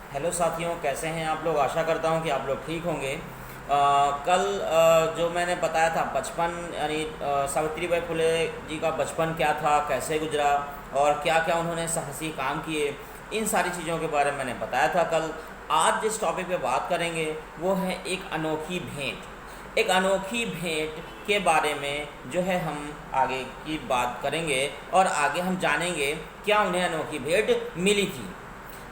Hello साथियों, कैसे हैं आप लोग। आशा करता हूं कि आप लोग ठीक होंगे। कल जो मैंने बताया था बचपन, यानी सावित्री बाई फुले जी का बचपन क्या था, कैसे गुजरा और क्या क्या उन्होंने साहसी काम किए, इन सारी चीज़ों के बारे में मैंने बताया था कल। आज जिस टॉपिक पे बात करेंगे वो है एक अनोखी भेंट। एक अनोखी भेंट के बारे में जो है हम आगे की बात करेंगे और आगे हम जानेंगे क्या उन्हें अनोखी भेंट मिली थी।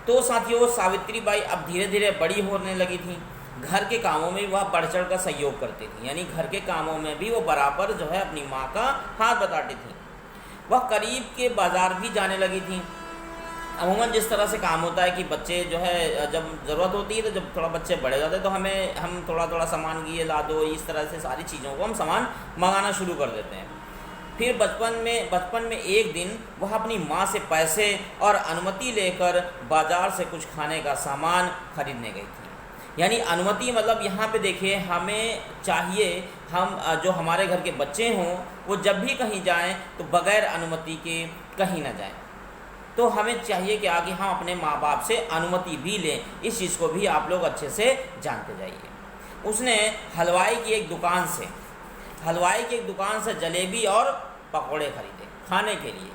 तो साथियों, सावित्री बाई अब धीरे धीरे बड़ी होने लगी थी। घर के कामों में वह बढ़ चढ़ कर सहयोग करती थी, यानी घर के कामों में भी वो बराबर जो है अपनी माँ का हाथ बटाती थी। वह करीब के बाजार भी जाने लगी थी। अमूमन जिस तरह से काम होता है कि बच्चे जो है जब ज़रूरत होती है, तो जब थोड़ा बच्चे बड़े जाते हैं तो हम थोड़ा थोड़ा सामान ये ला दो, इस तरह से सारी चीज़ों को हम सामान मंगाना शुरू कर देते हैं। फिर बचपन में एक दिन वह अपनी माँ से पैसे और अनुमति लेकर बाजार से कुछ खाने का सामान खरीदने गई थी। यानी अनुमति मतलब यहाँ पे देखिए, हमें चाहिए हम जो हमारे घर के बच्चे हों वो जब भी कहीं जाएं तो बग़ैर अनुमति के कहीं ना जाएं। तो हमें चाहिए कि आगे हम अपने माँ बाप से अनुमति भी लें। इस चीज़ को भी आप लोग अच्छे से जानते जाइए। उसने हलवाई की एक दुकान से जलेबी और पकौड़े खरीदे खाने के लिए।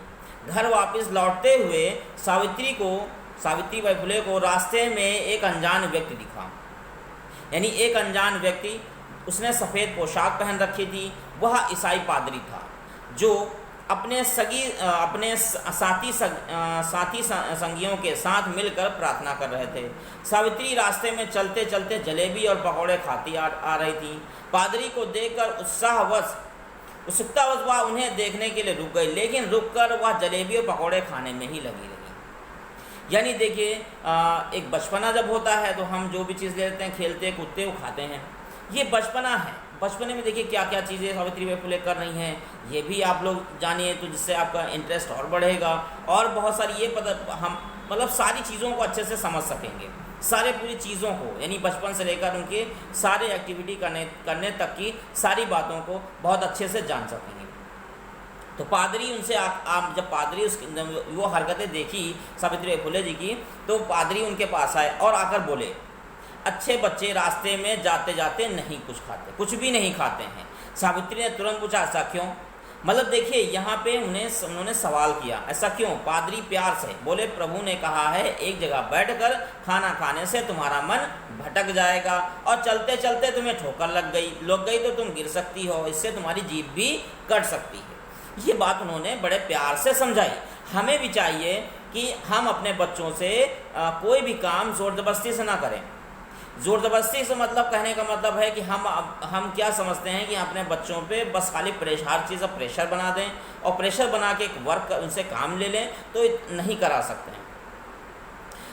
घर वापस लौटते हुए सावित्री बाई फुले को रास्ते में एक अनजान व्यक्ति दिखा। यानी एक अनजान व्यक्ति, उसने सफ़ेद पोशाक पहन रखी थी। वह ईसाई पादरी था जो अपने साथी संगियों के साथ मिलकर प्रार्थना कर रहे थे। सावित्री रास्ते में चलते चलते जलेबी और पकौड़े खाती आ रही थी। पादरी को देखकर उत्सुकतावश वह उन्हें देखने के लिए रुक गई, लेकिन रुककर वह जलेबी और पकौड़े खाने में ही लगी रही। यानी देखिए, एक बचपना जब होता है तो हम जो भी चीज़ लेते हैं, खेलते कूदते वो खाते हैं। ये बचपना है। बचपने में देखिए क्या क्या चीज़ें सावित्री बाई फुले कर रही हैं, ये भी आप लोग जानिए, तो जिससे आपका इंटरेस्ट और बढ़ेगा और बहुत सारी ये पता हम मतलब सारी चीज़ों को अच्छे से समझ सकेंगे। सारे पूरी चीज़ों को, यानी बचपन से लेकर उनके सारे एक्टिविटी करने तक की सारी बातों को बहुत अच्छे से जान सकेंगे। तो पादरी उनसे जब पादरी वो हरकतें देखी सावित्री बाई फुले जी की, तो पादरी उनके पास आए और आकर बोले, अच्छे बच्चे रास्ते में जाते जाते कुछ भी नहीं खाते हैं। सावित्री ने तुरंत पूछा, ऐसा क्यों? मतलब देखिए यहाँ पे उन्होंने सवाल किया, ऐसा क्यों? पादरी प्यार से बोले, प्रभु ने कहा है एक जगह बैठकर खाना खाने से तुम्हारा मन भटक जाएगा और चलते चलते तुम्हें ठोकर लग गई तो तुम गिर सकती हो, इससे तुम्हारी जीभ भी कट सकती है। ये बात उन्होंने बड़े प्यार से समझाई। हमें भी चाहिए कि हम अपने बच्चों से कोई भी काम ज़ोर ज़बरदस्ती से ना करें। ज़ोर ज़बरदस्ती से मतलब कहने का मतलब है कि हम क्या समझते हैं कि अपने बच्चों पे बस खाली हर चीज़ प्रेशर बना दें और प्रेशर बना के एक वर्क उनसे काम ले लें, तो नहीं करा सकते हैं।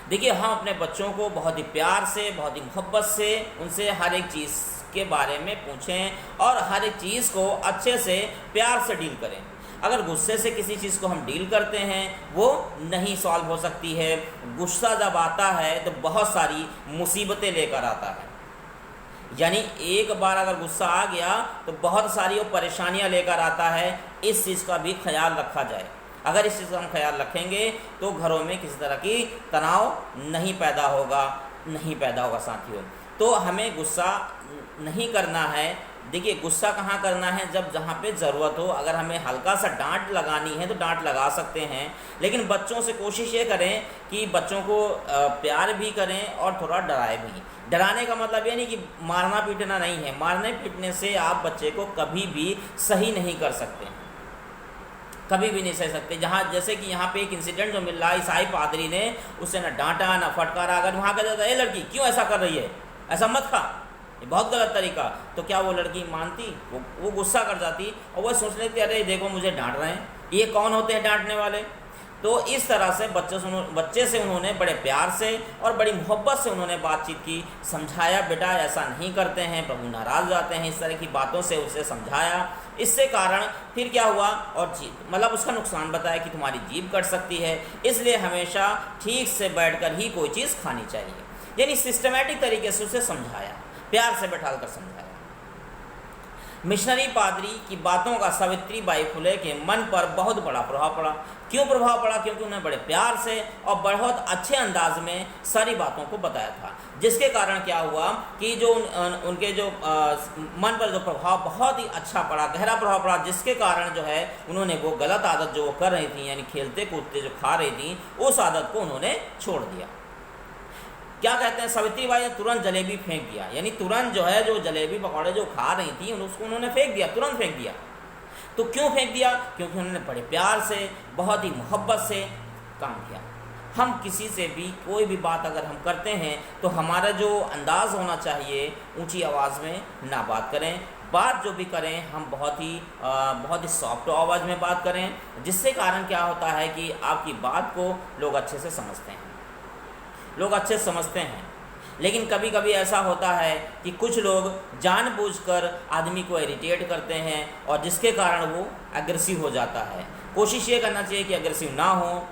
देखिए, हम अपने बच्चों को बहुत ही प्यार से, बहुत ही मोहब्बत से उनसे हर एक चीज़ के बारे में पूछें और हर एक चीज़ को अच्छे से प्यार से डील करें। अगर गुस्से से किसी चीज़ को हम डील करते हैं वो नहीं सॉल्व हो सकती है। गुस्सा जब आता है तो बहुत सारी मुसीबतें लेकर आता है। यानी एक बार अगर गुस्सा आ गया तो बहुत सारी वो परेशानियां लेकर आता है। इस चीज़ का भी ख्याल रखा जाए। अगर इस चीज़ का हम ख्याल रखेंगे तो घरों में किसी तरह की तनाव नहीं पैदा होगा साथियों। तो हमें गुस्सा नहीं करना है। देखिए, गुस्सा कहाँ करना है? जहाँ पे ज़रूरत हो। अगर हमें हल्का सा डांट लगानी है तो डांट लगा सकते हैं, लेकिन बच्चों से कोशिश ये करें कि बच्चों को प्यार भी करें और थोड़ा डराए भी। डराने का मतलब ये नहीं कि मारना पीटना नहीं है। मारने पीटने से आप बच्चे को कभी भी सही नहीं कर सकते हैं, कभी भी नहीं सह सकते। जैसे कि यहाँ पे एक इंसिडेंट जो मिल रहा है, ईसाई पादरी ने उसे ना डांटा ना फटकारा। अगर वहाँ का जाता, ये लड़की क्यों ऐसा कर रही है, ऐसा मत खा, ये बहुत गलत तरीका, तो क्या वो लड़की मानती? वो गुस्सा कर जाती और वो सोच लेती, अरे देखो मुझे डांट रहे हैं, ये कौन होते हैं डांटने वाले। तो इस तरह से बच्चे से उन्होंने बड़े प्यार से और बड़ी मोहब्बत से उन्होंने बातचीत की, समझाया, बेटा ऐसा नहीं करते हैं, प्रभु नाराज़ हो जाते हैं, इस तरह की बातों से उसे समझाया। इससे कारण फिर क्या हुआ और मतलब उसका नुकसान बताया कि तुम्हारी जीभ कट सकती है, इसलिए हमेशा ठीक से बैठकर ही कोई चीज़ खानी चाहिए। यानी सिस्टमेटिक तरीके से उसे समझाया, प्यार से बैठाल कर समझाया। मिशनरी पादरी की बातों का सावित्रीबाई फुले के मन पर बहुत बड़ा प्रभाव पड़ा। क्यों प्रभाव पड़ा? क्योंकि उन्होंने बड़े प्यार से और बहुत अच्छे अंदाज में सारी बातों को बताया था, जिसके कारण क्या हुआ कि जो उनके जो मन पर जो प्रभाव बहुत ही अच्छा पड़ा, गहरा प्रभाव पड़ा, जिसके कारण जो है उन्होंने वो गलत आदत जो वो कर रही थी, यानी खेलते कूदते जो खा रही थी, उस आदत को उन्होंने छोड़ दिया। क्या कहते हैं, सावित्रीबाई ने तुरंत जलेबी फेंक दिया, यानी तुरंत जो है जो जलेबी पकौड़े जो खा रही थी उसको उन्होंने फेंक दिया, तुरंत फेंक दिया। तो क्यों फेंक दिया? क्योंकि उन्होंने बड़े प्यार से, बहुत ही मोहब्बत से काम किया। हम किसी से भी कोई भी बात अगर हम करते हैं तो हमारा जो अंदाज़ होना चाहिए, ऊंची आवाज़ में ना बात करें। बात जो भी करें हम बहुत ही सॉफ्ट आवाज़ में बात करें, जिससे कारण क्या होता है कि आपकी बात को लोग अच्छे से समझते हैं, लोग अच्छे से समझते हैं। लेकिन कभी कभी ऐसा होता है कि कुछ लोग जानबूझकर आदमी को इरिटेट करते हैं और जिसके कारण वो एग्रेसिव हो जाता है। कोशिश ये करना चाहिए कि एग्रेसिव ना हो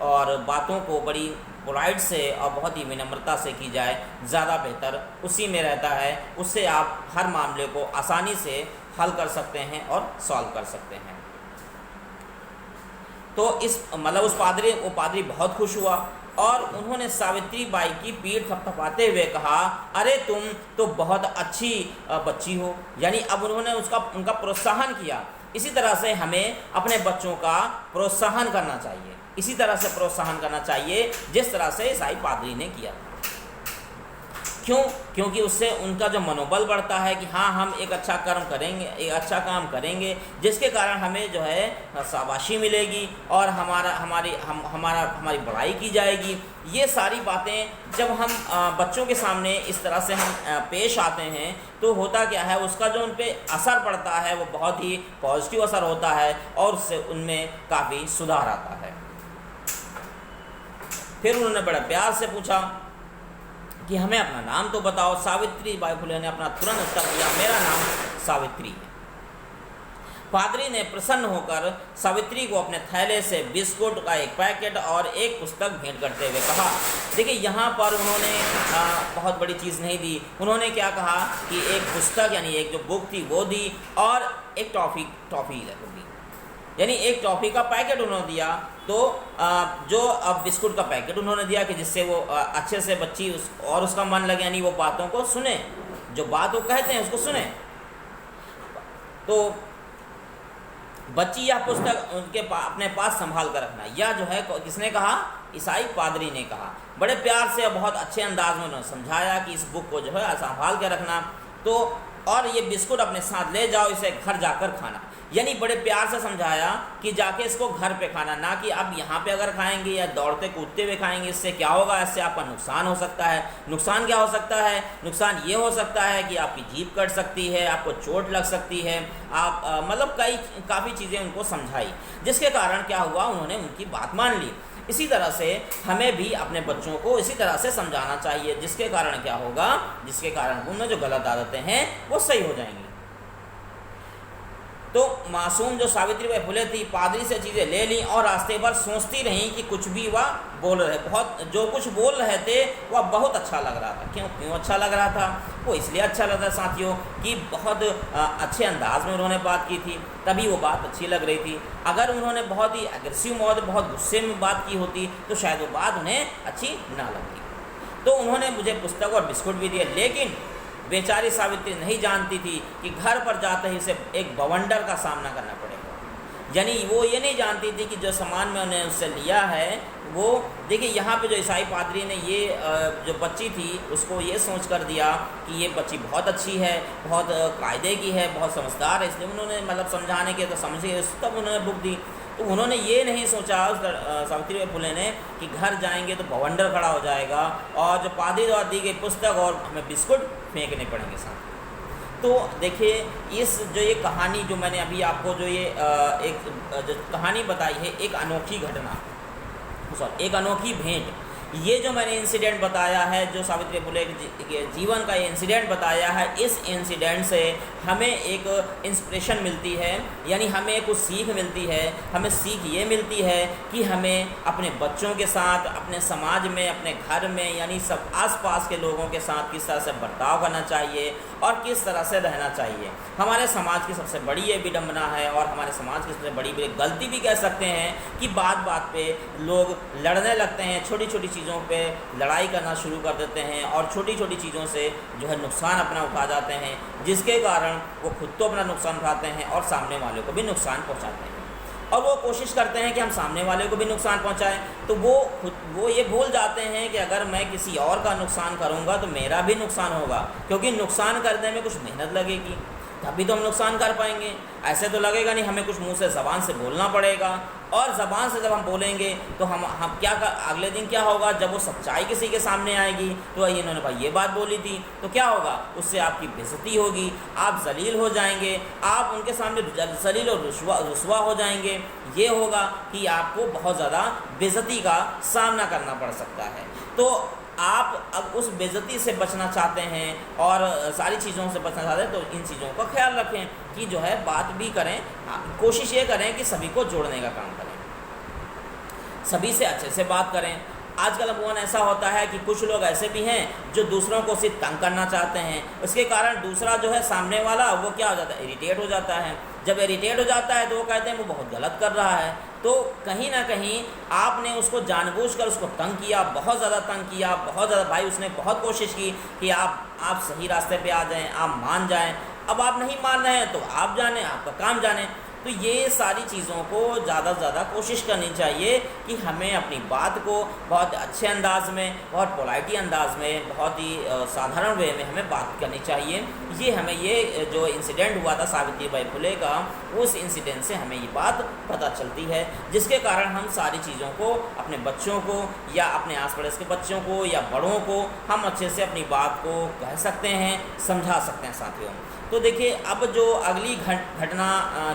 और बातों को बड़ी पोलाइट से और बहुत ही विनम्रता से की जाए, ज़्यादा बेहतर उसी में रहता है। उससे आप हर मामले को आसानी से हल कर सकते हैं और सॉल्व कर सकते हैं। तो इस मतलब वो पादरी बहुत खुश हुआ और उन्होंने सावित्रीबाई की पीठ थपथपाते हुए कहा, अरे तुम तो बहुत अच्छी बच्ची हो। यानी अब उन्होंने उनका प्रोत्साहन किया। इसी तरह से हमें अपने बच्चों का प्रोत्साहन करना चाहिए, इसी तरह से प्रोत्साहन करना चाहिए जिस तरह से ईसाई पादरी ने किया। क्यों? क्योंकि उससे उनका जो मनोबल बढ़ता है कि हाँ हम एक अच्छा कर्म करेंगे, एक अच्छा काम करेंगे, जिसके कारण हमें जो है शाबाशी मिलेगी और हमारी बड़ाई की जाएगी। ये सारी बातें जब हम बच्चों के सामने इस तरह से हम पेश आते हैं तो होता क्या है, उसका जो उन पर असर पड़ता है वो बहुत ही पॉजिटिव असर होता है और उससे उनमें काफ़ी सुधार आता है। फिर उन्होंने बड़े प्यार से पूछा कि हमें अपना नाम तो बताओ। सावित्रीबाई फुले ने अपना तुरंत उत्तर दिया, मेरा नाम सावित्री है। पादरी ने प्रसन्न होकर सावित्री को अपने थैले से बिस्कुट का एक पैकेट और एक पुस्तक भेंट करते हुए कहा। देखिए यहाँ पर उन्होंने बहुत बड़ी चीज़ नहीं दी। उन्होंने क्या कहा कि एक पुस्तक यानी एक जो बुक थी वो दी और एक टॉफ़ी दी, यानी एक टॉफ़ी का पैकेट उन्होंने दिया। तो जो अब बिस्कुट का पैकेट उन्होंने दिया कि जिससे वो अच्छे से बच्ची और उसका मन लगे, यानी वो बातों को सुने, जो बात वो कहते हैं उसको सुने। तो बच्ची यह पुस्तक अपने पास संभाल कर रखना, यह जो है किसने कहा? ईसाई पादरी ने कहा। बड़े प्यार से बहुत अच्छे अंदाज में उन्होंने समझाया कि इस बुक को जो है संभाल कर रखना, तो और ये बिस्कुट अपने साथ ले जाओ, इसे घर जाकर खाना। यानी बड़े प्यार से समझाया कि जाके इसको घर पे खाना, ना कि अब यहाँ पे अगर खाएंगे या दौड़ते कूदते हुए खाएंगे, इससे क्या होगा, इससे आपका नुकसान हो सकता है। नुकसान क्या हो सकता है? नुकसान ये हो सकता है कि आपकी जीभ कट सकती है, आपको चोट लग सकती है, आप मतलब काफ़ी चीज़ें उनको समझाई, जिसके कारण क्या हुआ, उन्होंने उनकी बात मान ली। इसी तरह से हमें भी अपने बच्चों को इसी तरह से समझाना चाहिए, जिसके कारण क्या होगा, जिसके कारण उनमें जो गलत आदतें हैं वो सही हो जाएंगी। तो मासूम जो सावित्रीबाई फुले थी, पादरी से चीज़ें ले ली और रास्ते भर सोचती रहीं कि कुछ भी वह बोल रहे, जो कुछ बोल रहे थे वह बहुत अच्छा लग रहा था। क्यों अच्छा लग रहा था? वो इसलिए अच्छा लग रहा था साथियों कि बहुत अच्छे अंदाज में उन्होंने बात की थी, तभी वो बात अच्छी लग रही थी। अगर उन्होंने बहुत ही एग्रेसिव मोड, बहुत गुस्से में बात की होती तो शायद वो बात उन्हें अच्छी ना लगती। तो उन्होंने मुझे पुस्तक और बिस्कुट भी दिए, लेकिन बेचारी सावित्री नहीं जानती थी कि घर पर जाते ही उसे एक बवंडर का सामना करना पड़ेगा। यानी वो ये नहीं जानती थी कि जो सामान मैंने उससे लिया है वो, देखिए यहाँ पे जो ईसाई पादरी ने ये जो बच्ची थी उसको ये सोच कर दिया कि ये बच्ची बहुत अच्छी है, बहुत कायदे की है, बहुत समझदार है, इसलिए उन्होंने मतलब समझाने के तो समझे तब उन्होंने बुक दी। तो उन्होंने ये नहीं सोचा सावित्रीबाई फुले ने कि घर जाएंगे तो बवंडर खड़ा हो जाएगा और जो पादरी द्वारा दी गई पुस्तक और हमें बिस्कुट फेंकने पड़ेंगे साथ। तो देखिए इस जो ये कहानी जो मैंने अभी आपको जो ये एक जो कहानी बताई है, एक अनोखी घटना, एक अनोखी भेंट, ये जो मैंने इंसिडेंट बताया है, जो सावित्री फुले के जीवन का ये इंसिडेंट बताया है, इस इंसिडेंट से हमें एक इंस्पिरेशन मिलती है, यानी हमें कुछ सीख मिलती है। हमें सीख ये मिलती है कि हमें अपने बच्चों के साथ, अपने समाज में, अपने घर में, यानी सब आसपास के लोगों के साथ किस तरह से बर्ताव करना चाहिए और किस तरह से रहना चाहिए। हमारे समाज की सबसे बड़ी ये विडंबना है और हमारे समाज की सबसे बड़ी गलती भी कह सकते हैं कि बात बात पे लोग लड़ने लगते हैं, छोटी छोटी चीज़ों पे लड़ाई करना शुरू कर देते हैं और छोटी छोटी चीज़ों से जो है नुकसान अपना उठा जाते हैं, जिसके कारण वो खुद तो अपना नुकसान उठाते हैं और सामने वाले को भी नुकसान पहुंचाते हैं। और वो कोशिश करते हैं कि हम सामने वाले को भी नुकसान पहुंचाएं, तो वो ये भूल जाते हैं कि अगर मैं किसी और का नुकसान करूंगा तो मेरा भी नुकसान होगा, क्योंकि नुकसान करने में कुछ मेहनत लगेगी, तभी तो हम नुकसान कर पाएंगे। ऐसे तो लगेगा नहीं, हमें कुछ मुंह से ज़बान से बोलना पड़ेगा, और ज़बान से जब हम बोलेंगे तो हम क्या अगले दिन क्या होगा, जब वो सच्चाई किसी के सामने आएगी तो इन्होंने भाई ये बात बोली थी, तो क्या होगा, उससे आपकी बेइज्जती होगी, आप जलील हो जाएंगे, आप उनके सामने जलील और रुस्वा हो जाएंगे। ये होगा कि आपको बहुत ज़्यादा बेइज्जती का सामना करना पड़ सकता है। तो आप अब उस बेइज्जती से बचना चाहते हैं और सारी चीज़ों से बचना चाहते हैं, तो इन चीज़ों का ख्याल रखें कि जो है बात भी करें, कोशिश ये करें कि सभी को जोड़ने का काम करें, सभी से अच्छे से बात करें। आजकल अमूमन ऐसा होता है कि कुछ लोग ऐसे भी हैं जो दूसरों को सिर्फ तंग करना चाहते हैं, उसके कारण दूसरा जो है सामने वाला वो क्या हो जाता है, इरिटेट हो जाता है। जब इरिटेट हो जाता है तो वो कहते हैं वो बहुत गलत कर रहा है, तो कहीं ना कहीं आपने उसको जानबूझकर उसको तंग किया, बहुत ज़्यादा तंग किया, बहुत ज़्यादा। भाई उसने बहुत कोशिश की कि आप सही रास्ते पे आ जाएं, आप मान जाएं। अब आप नहीं मान रहे हैं तो आप जाने, आपका काम जाने। तो ये सारी चीज़ों को ज़्यादा से ज़्यादा कोशिश करनी चाहिए कि हमें अपनी बात को बहुत अच्छे अंदाज में, बहुत पोलाइटी अंदाज में, बहुत ही साधारण वे में हमें बात करनी चाहिए। ये जो इंसिडेंट हुआ था सावित्रीबाई फुले का, उस इंसिडेंट से हमें ये बात पता चलती है, जिसके कारण हम सारी चीज़ों को अपने बच्चों को या अपने आस पड़ोस के बच्चों को या बड़ों को हम अच्छे से अपनी बात को कह सकते हैं, समझा सकते हैं साथियों। तो देखिए, अब जो अगली घटना,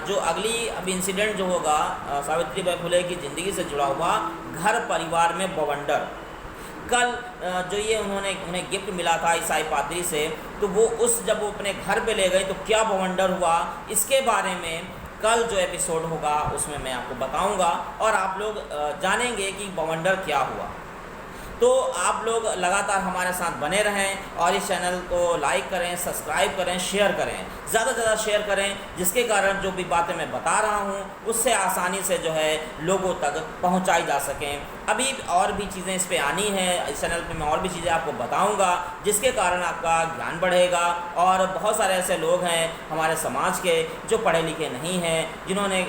जो अगली अब इंसिडेंट जो होगा सावित्रीबाई फुले की ज़िंदगी से जुड़ा हुआ, घर परिवार में बवंडर। कल जो ये उन्हें गिफ्ट मिला था ईसाई पादरी से, तो जब वो अपने घर पे ले गए तो क्या बवंडर हुआ, इसके बारे में कल जो एपिसोड होगा उसमें मैं आपको बताऊंगा और आप लोग जानेंगे कि बवंडर क्या हुआ। तो आप लोग लगातार हमारे साथ बने रहें और इस चैनल को लाइक करें, सब्सक्राइब करें, शेयर करें, ज़्यादा से ज़्यादा शेयर करें, जिसके कारण जो भी बातें मैं बता रहा हूँ उससे आसानी से जो है लोगों तक पहुँचाई जा सकें। अभी और भी चीज़ें इस पर आनी हैं, इस चैनल पे मैं और भी चीज़ें आपको बताऊंगा, जिसके कारण आपका ज्ञान बढ़ेगा। और बहुत सारे ऐसे लोग हैं हमारे समाज के जो पढ़े लिखे नहीं हैं, जिन्होंने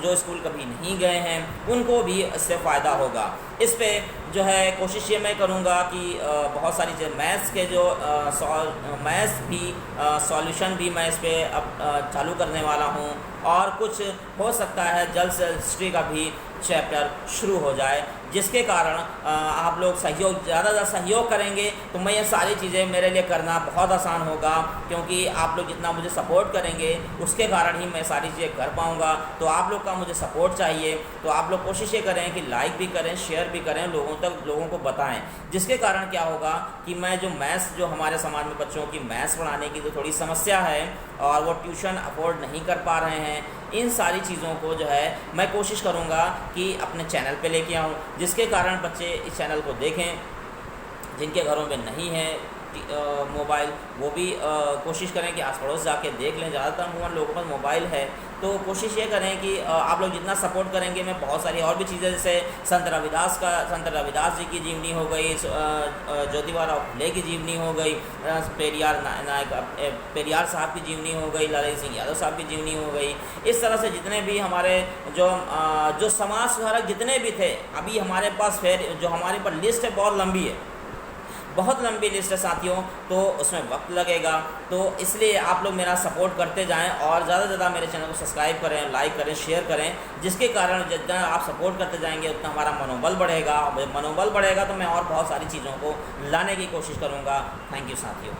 जो स्कूल कभी नहीं गए हैं, उनको भी इससे फ़ायदा होगा। इस पर जो है कोशिश ये मैं करूँगा कि बहुत सारी चीज़ें, मैथ्स के जो मैथ्स भी सॉल्यूशन भी मैं इस पर अब चालू करने वाला हूँ, और कुछ हो सकता है जल्द से हिस्ट्री का भी चैप्टर शुरू हो जाए, जिसके कारण आप लोग ज़्यादा से ज़्यादा सहयोग करेंगे तो मैं ये सारी चीज़ें मेरे लिए करना बहुत आसान होगा, क्योंकि आप लोग जितना मुझे सपोर्ट करेंगे उसके कारण ही मैं सारी चीज़ें कर पाऊँगा। तो आप लोग का मुझे सपोर्ट चाहिए, तो आप लोग कोशिश ये करें कि लाइक भी करें, शेयर भी करें, लोगों को बताएं, जिसके कारण क्या होगा कि मैं जो मैथ्स, जो हमारे समाज में बच्चों की मैथ्स पढ़ाने की तो थोड़ी समस्या है और वो ट्यूशन अफोर्ड नहीं कर पा रहे हैं, इन सारी चीज़ों को जो है मैं कोशिश करूँगा कि अपने चैनल पे लेके आऊँ, जिसके कारण बच्चे इस चैनल को देखें। जिनके घरों में नहीं है मोबाइल, वो भी कोशिश करें कि आस पड़ोस जाके देख लें। ज़्यादातर अमूमन लोगों पर मोबाइल है, तो कोशिश ये करें कि आप लोग जितना सपोर्ट करेंगे, मैं बहुत सारी और भी चीज़ें, जैसे संत रविदास जी की जीवनी हो गई, ज्योतिबा फुले की जीवनी हो गई, पेरियार साहब की जीवनी हो गई, लाला सिंह यादव साहब की जीवनी हो गई। इस तरह से जितने भी हमारे जो समाज सुधारक जितने भी थे, अभी हमारे पास फिर जो हमारे पास लिस्ट है बहुत लंबी है, बहुत लंबी लिस्ट है साथियों, तो उसमें वक्त लगेगा। तो इसलिए आप लोग मेरा सपोर्ट करते जाएं और ज़्यादा से ज़्यादा मेरे चैनल को सब्सक्राइब करें, लाइक करें, शेयर करें, जिसके कारण जितना आप सपोर्ट करते जाएंगे उतना हमारा मनोबल बढ़ेगा। मनोबल बढ़ेगा तो मैं और बहुत सारी चीज़ों को लाने की कोशिश करूँगा। थैंक यू साथियों।